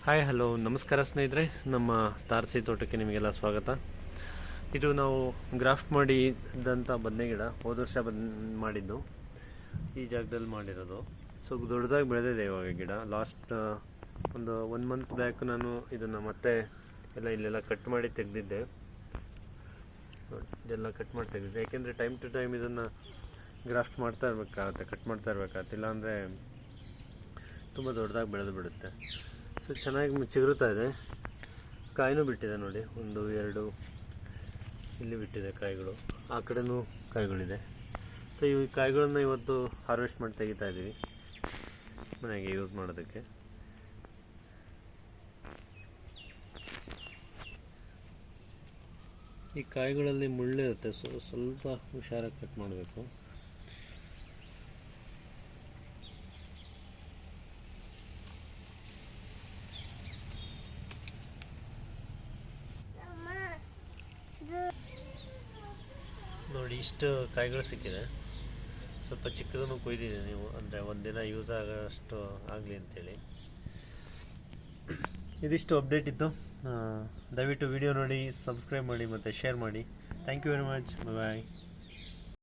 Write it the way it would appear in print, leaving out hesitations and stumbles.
Hi hello ನಮಸ್ಕಾರ ಸ್ನೇಹಿತರೆ, ನಮ್ಮ ತಾರಸಿ ತೋಟಕ್ಕೆ ನಿಮಗೆಲ್ಲ ಸ್ವಾಗತ. ಇದು ನಾವು ಗ್ರಾಫ್ಟ್ ಮಾಡಿದಂಥ ಬದನೆ ಗಿಡ ಹೋದ ವರ್ಷ ಮಾಡಿದ್ದು, ಈ ಜಾಗದಲ್ಲಿ ಮಾಡಿರೋದು. ಸೊ ದೊಡ್ಡದಾಗಿ ಬೆಳೆದಿದೆ ಇವಾಗ ಗಿಡ. ಲಾಸ್ಟ್ ಒಂದು 1 ಮಂತ್ ಬ್ಯಾಕ್ ನಾನು ಇದನ್ನು ಮತ್ತೆ ಇಲ್ಲೆಲ್ಲ ಕಟ್ ಮಾಡಿ ತೆಗೆದಿದ್ದೆ. ಇದೆಲ್ಲ ಕಟ್ ಮಾಡಿ ತೆಗೆದಿದ್ದೆ, ಯಾಕೆಂದರೆ ಟೈಮ್ ಟು ಟೈಮ್ ಇದನ್ನು ಗ್ರಾಫ್ಟ್ ಮಾಡ್ತಾ ಇರಬೇಕಾಗತ್ತೆ, ಕಟ್ ಮಾಡ್ತಾ ಇರಬೇಕಾಗತ್ತೆ, ಇಲ್ಲಾಂದರೆ ತುಂಬ ದೊಡ್ಡದಾಗಿ ಬೆಳೆದು ಬಿಡುತ್ತೆ. ಸೊ ಚೆನ್ನಾಗಿ ಚಿಗುರುತ್ತಾ ಇದೆ, ಕಾಯಿನೂ ಬಿಟ್ಟಿದೆ ನೋಡಿ, 1 2 ಇಲ್ಲಿ ಬಿಟ್ಟಿದೆ ಕಾಯಿಗಳು, ಆ ಕಡೆನೂ ಕಾಯಿಗಳಿದೆ. ಸೊ ಈ ಕಾಯಿಗಳನ್ನ ಇವತ್ತು ಹಾರ್ವೆಸ್ಟ್ ಮಾಡಿ ತೆಗಿತಾ ಇದ್ದೀವಿ ಮನೆಗೆ ಯೂಸ್ ಮಾಡೋದಕ್ಕೆ. ಈ ಕಾಯಿಗಳಲ್ಲಿ ಮುಳ್ಳಿರುತ್ತೆ, ಸೊ ಸ್ವಲ್ಪ ಹುಷಾರಾಗಿ ಕಟ್ ಮಾಡಬೇಕು. ನೋಡಿ, ಇಷ್ಟು ಕಾಯಿಗಳು ಸಿಕ್ಕಿದೆ. ಸ್ವಲ್ಪ ಚಿಕ್ಕದನ್ನು ಕೊಯ್ದಿದೆ ನೀವು, ಅಂದರೆ ಒಂದಿನ ಯೂಸ್ ಆಗೋಷ್ಟು ಆಗಲಿ ಅಂತೇಳಿ. ಇದಿಷ್ಟು ಅಪ್ಡೇಟ್ ಇತ್ತು. ದಯವಿಟ್ಟು ವಿಡಿಯೋ ನೋಡಿ, ಸಬ್ಸ್ಕ್ರೈಬ್ ಮಾಡಿ ಮತ್ತು ಶೇರ್ ಮಾಡಿ. Thank you very much. Bye.